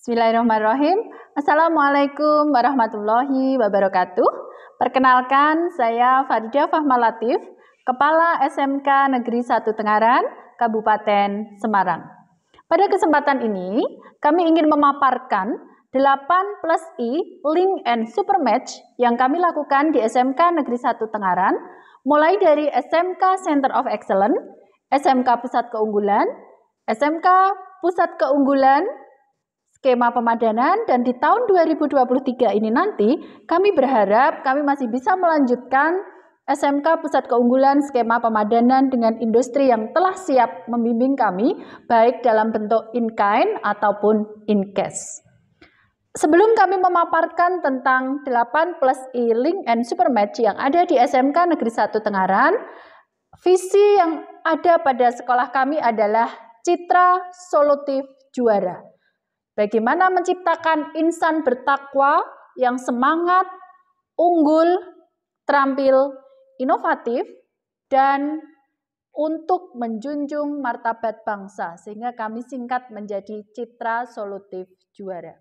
Bismillahirrahmanirrahim. Assalamualaikum warahmatullahi wabarakatuh. Perkenalkan, saya Farida Fahmalatif, Kepala SMK Negeri 1 Tengaran, Kabupaten Semarang. Pada kesempatan ini, kami ingin memaparkan 8+I Link and Supermatch yang kami lakukan di SMK Negeri 1 Tengaran, mulai dari SMK Center of Excellence, SMK Pusat Keunggulan, SMK Pusat Keunggulan, skema pemadanan, dan di tahun 2023 ini nanti kami berharap kami masih bisa melanjutkan SMK Pusat Keunggulan skema pemadanan dengan industri yang telah siap membimbing kami baik dalam bentuk in-kind ataupun in-cash. Sebelum kami memaparkan tentang 8+I Link and Supermatch yang ada di SMK Negeri 1 Tengaran, visi yang ada pada sekolah kami adalah Citra Solutif Juara. Bagaimana menciptakan insan bertakwa yang semangat, unggul, terampil, inovatif, dan untuk menjunjung martabat bangsa, sehingga kami singkat menjadi Citra Solutif Juara.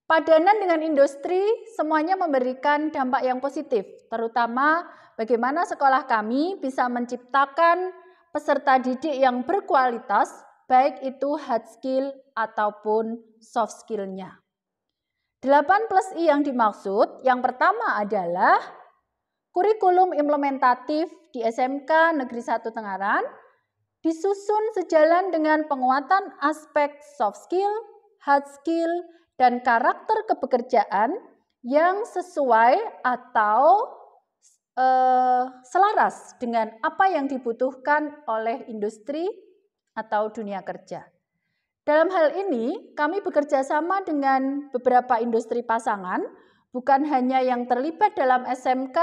Padanan dengan industri semuanya memberikan dampak yang positif, terutama bagaimana sekolah kami bisa menciptakan peserta didik yang berkualitas, baik itu hard skill ataupun soft skill-nya. 8+I yang dimaksud, yang pertama adalah kurikulum implementatif di SMK Negeri 1 Tengaran disusun sejalan dengan penguatan aspek soft skill, hard skill, dan karakter kepekerjaan yang sesuai atau selaras dengan apa yang dibutuhkan oleh industri atau dunia kerja. Dalam hal ini, kami bekerja sama dengan beberapa industri pasangan, bukan hanya yang terlibat dalam SMK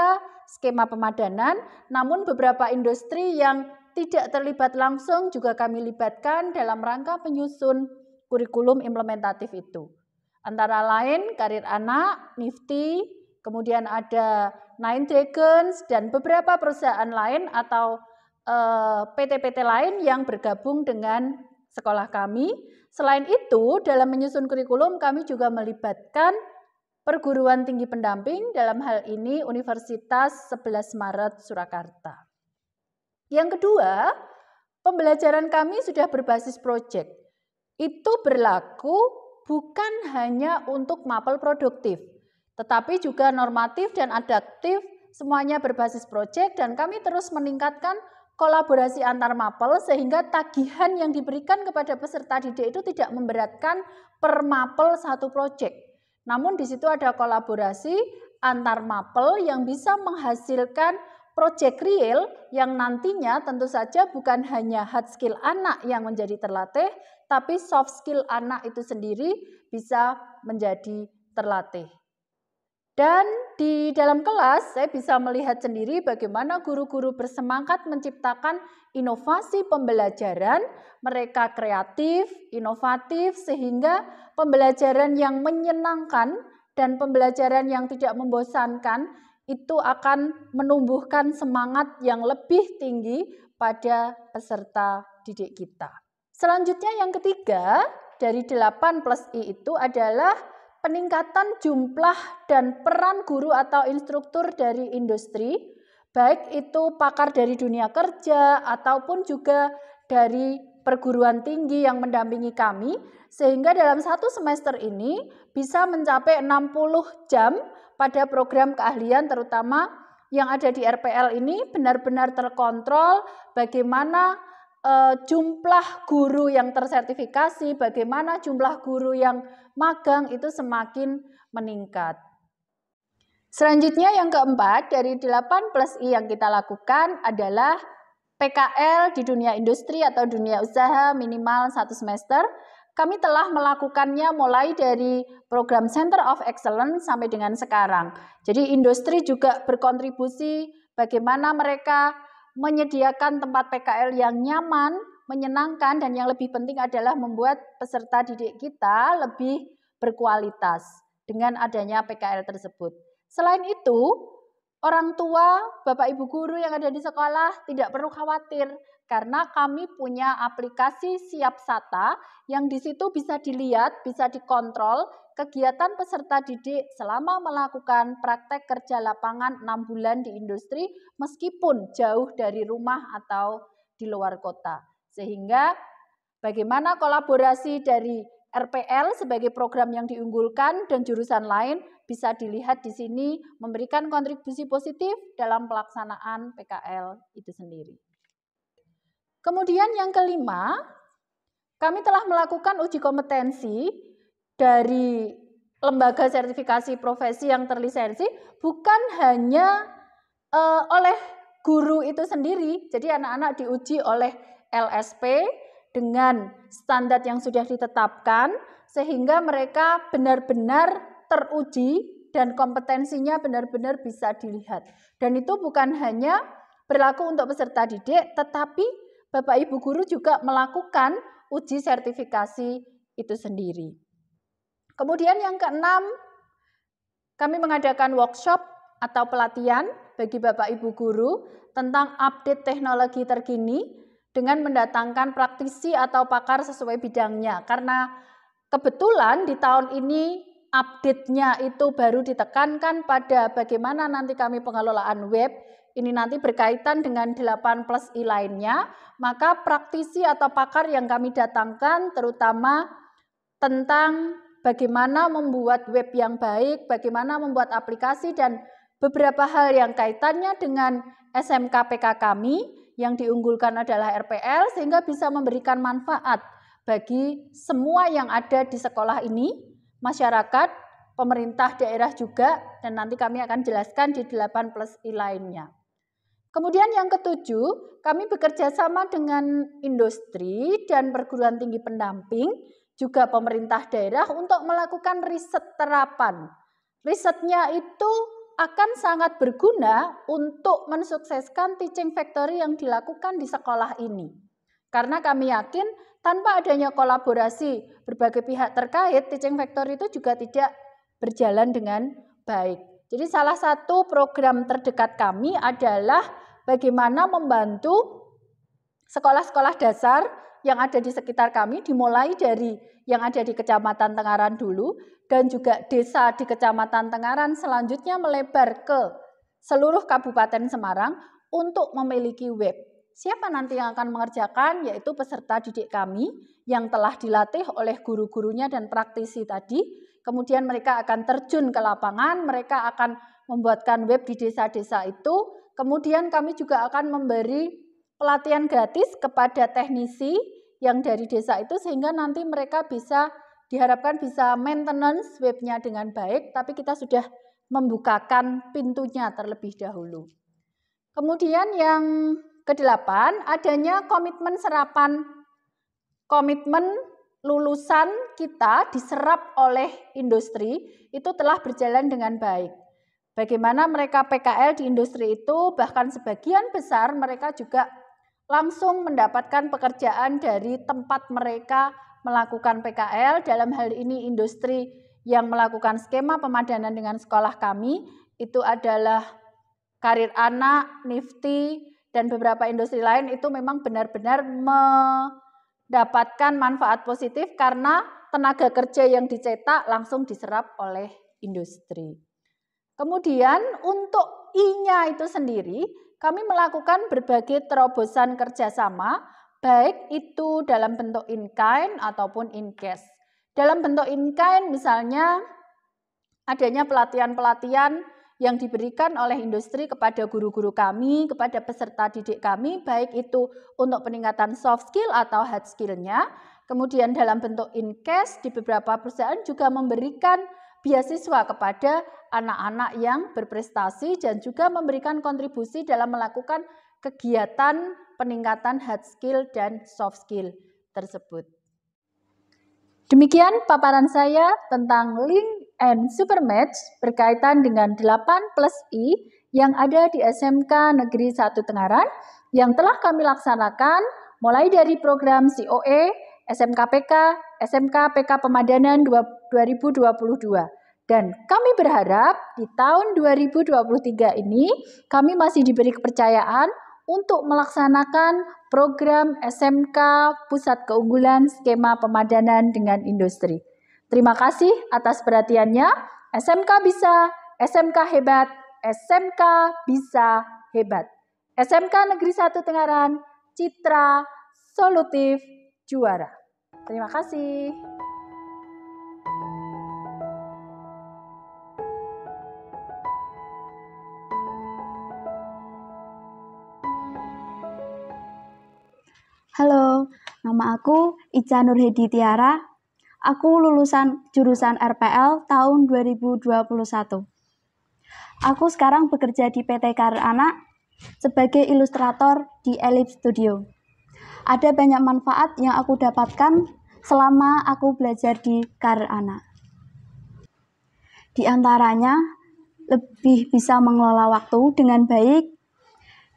skema pemadanan, namun beberapa industri yang tidak terlibat langsung juga kami libatkan dalam rangka penyusun kurikulum implementatif itu. Antara lain Karir Anak, Nifty, kemudian ada Nine Dragons, dan beberapa perusahaan lain atau PT-PT lain yang bergabung dengan sekolah kami. Selain itu, dalam menyusun kurikulum kami juga melibatkan perguruan tinggi pendamping, dalam hal ini Universitas 11 Maret Surakarta. Yang kedua, pembelajaran kami sudah berbasis proyek. Itu berlaku bukan hanya untuk mapel produktif, tetapi juga normatif dan adaptif, semuanya berbasis proyek, dan kami terus meningkatkan kolaborasi antar mapel sehingga tagihan yang diberikan kepada peserta didik itu tidak memberatkan per mapel satu proyek. Namun di situ ada kolaborasi antar mapel yang bisa menghasilkan proyek real yang nantinya tentu saja bukan hanya hard skill anak yang menjadi terlatih, tapi soft skill anak itu sendiri bisa menjadi terlatih. Dan di dalam kelas saya bisa melihat sendiri bagaimana guru-guru bersemangat menciptakan inovasi pembelajaran, mereka kreatif, inovatif, sehingga pembelajaran yang menyenangkan dan pembelajaran yang tidak membosankan itu akan menumbuhkan semangat yang lebih tinggi pada peserta didik kita. Selanjutnya yang ketiga dari 8+I itu adalah peningkatan jumlah dan peran guru atau instruktur dari industri, baik itu pakar dari dunia kerja ataupun juga dari perguruan tinggi yang mendampingi kami, sehingga dalam satu semester ini bisa mencapai 60 jam pada program keahlian, terutama yang ada di RPL ini benar-benar terkontrol bagaimana jumlah guru yang tersertifikasi, bagaimana jumlah guru yang magang itu semakin meningkat. Selanjutnya yang keempat dari 8+I yang kita lakukan adalah PKL di dunia industri atau dunia usaha minimal 1 semester. Kami telah melakukannya mulai dari program Center of Excellence sampai dengan sekarang. Jadi industri juga berkontribusi bagaimana mereka menyediakan tempat PKL yang nyaman, menyenangkan, dan yang lebih penting adalah membuat peserta didik kita lebih berkualitas dengan adanya PKL tersebut. Selain itu, orang tua, Bapak Ibu guru yang ada di sekolah tidak perlu khawatir karena kami punya aplikasi Siap Sata yang di situ bisa dilihat, bisa dikontrol kegiatan peserta didik selama melakukan praktek kerja lapangan 6 bulan di industri meskipun jauh dari rumah atau di luar kota. Sehingga bagaimana kolaborasi dari RPL sebagai program yang diunggulkan dan jurusan lain bisa dilihat di sini memberikan kontribusi positif dalam pelaksanaan PKL itu sendiri. Kemudian yang kelima, kami telah melakukan uji kompetensi dari lembaga sertifikasi profesi yang terlisensi bukan hanya oleh guru itu sendiri, jadi anak-anak diuji oleh LSP dengan standar yang sudah ditetapkan sehingga mereka benar-benar teruji dan kompetensinya benar-benar bisa dilihat. Dan itu bukan hanya berlaku untuk peserta didik, tetapi Bapak Ibu guru juga melakukan uji sertifikasi itu sendiri. Kemudian yang keenam, kami mengadakan workshop atau pelatihan bagi Bapak Ibu guru tentang update teknologi terkini dengan mendatangkan praktisi atau pakar sesuai bidangnya. Karena kebetulan di tahun ini update-nya itu baru ditekankan pada bagaimana nanti kami pengelolaan web, ini nanti berkaitan dengan 8+I lainnya, maka praktisi atau pakar yang kami datangkan terutama tentang bagaimana membuat web yang baik, bagaimana membuat aplikasi, dan beberapa hal yang kaitannya dengan SMK-PK kami yang diunggulkan adalah RPL sehingga bisa memberikan manfaat bagi semua yang ada di sekolah ini, masyarakat, pemerintah daerah juga, dan nanti kami akan jelaskan di 8+I lainnya. Kemudian yang ketujuh, kami bekerja sama dengan industri dan perguruan tinggi pendamping, juga pemerintah daerah untuk melakukan riset terapan. Risetnya itu akan sangat berguna untuk mensukseskan teaching factory yang dilakukan di sekolah ini. Karena kami yakin tanpa adanya kolaborasi berbagai pihak terkait, teaching factory itu juga tidak berjalan dengan baik. Jadi salah satu program terdekat kami adalah bagaimana membantu sekolah-sekolah dasar yang ada di sekitar kami, dimulai dari yang ada di Kecamatan Tengaran dulu, dan juga desa di Kecamatan Tengaran selanjutnya melebar ke seluruh Kabupaten Semarang untuk memiliki web. Siapa nanti yang akan mengerjakan? Yaitu peserta didik kami yang telah dilatih oleh guru-gurunya dan praktisi tadi. Kemudian mereka akan terjun ke lapangan, mereka akan membuatkan web di desa-desa itu. Kemudian kami juga akan memberi pelatihan gratis kepada teknisi yang dari desa itu sehingga nanti mereka bisa diharapkan bisa maintenance webnya dengan baik, tapi kita sudah membukakan pintunya terlebih dahulu. Kemudian yang kedelapan, adanya komitmen serapan, komitmen lulusan kita diserap oleh industri itu telah berjalan dengan baik. Bagaimana mereka PKL di industri itu, bahkan sebagian besar mereka juga langsung mendapatkan pekerjaan dari tempat mereka melakukan PKL. Dalam hal ini industri yang melakukan skema pemadanan dengan sekolah kami itu adalah Karir Anak, Nifty, dan beberapa industri lain itu memang benar-benar mendapatkan manfaat positif karena tenaga kerja yang dicetak langsung diserap oleh industri. Kemudian untuk I-nya itu sendiri, kami melakukan berbagai terobosan kerjasama, baik itu dalam bentuk in-kind ataupun in-cash. Dalam bentuk in-kind misalnya adanya pelatihan-pelatihan yang diberikan oleh industri kepada guru-guru kami, kepada peserta didik kami, baik itu untuk peningkatan soft skill atau hard skill-nya. Kemudian dalam bentuk in-cash di beberapa perusahaan juga memberikan beasiswa kepada anak-anak yang berprestasi dan juga memberikan kontribusi dalam melakukan kegiatan peningkatan hard skill dan soft skill tersebut. Demikian paparan saya tentang Link and Supermatch berkaitan dengan 8+I yang ada di SMK Negeri 1 Tengaran yang telah kami laksanakan mulai dari program COE, SMK-PK, SMK-PK Pemadanan 2022. Dan kami berharap di tahun 2023 ini kami masih diberi kepercayaan untuk melaksanakan program SMK Pusat Keunggulan Skema Pemadanan dengan Industri. Terima kasih atas perhatiannya. SMK bisa, SMK hebat, SMK bisa hebat. SMK Negeri 1 Tengaran, Citra Solutif Juara. Terima kasih. Halo, nama aku Ica Nurhedi Tiara. Aku lulusan jurusan RPL tahun 2021. Aku sekarang bekerja di PT Karir Anak sebagai ilustrator di Ellipse Studio. Ada banyak manfaat yang aku dapatkan selama aku belajar di Karir Anak. Di antaranya, lebih bisa mengelola waktu dengan baik,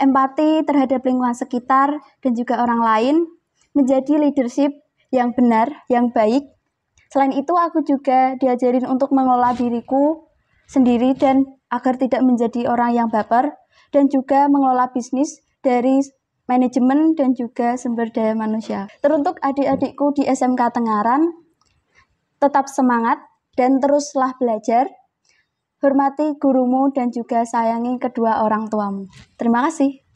empati terhadap lingkungan sekitar dan juga orang lain, menjadi leadership yang benar, yang baik. Selain itu, aku juga diajarin untuk mengelola diriku sendiri dan agar tidak menjadi orang yang baper, dan juga mengelola bisnis dari manajemen dan juga sumber daya manusia. Teruntuk adik-adikku di SMK Tengaran, tetap semangat dan teruslah belajar. Hormati gurumu dan juga sayangi kedua orang tuamu. Terima kasih.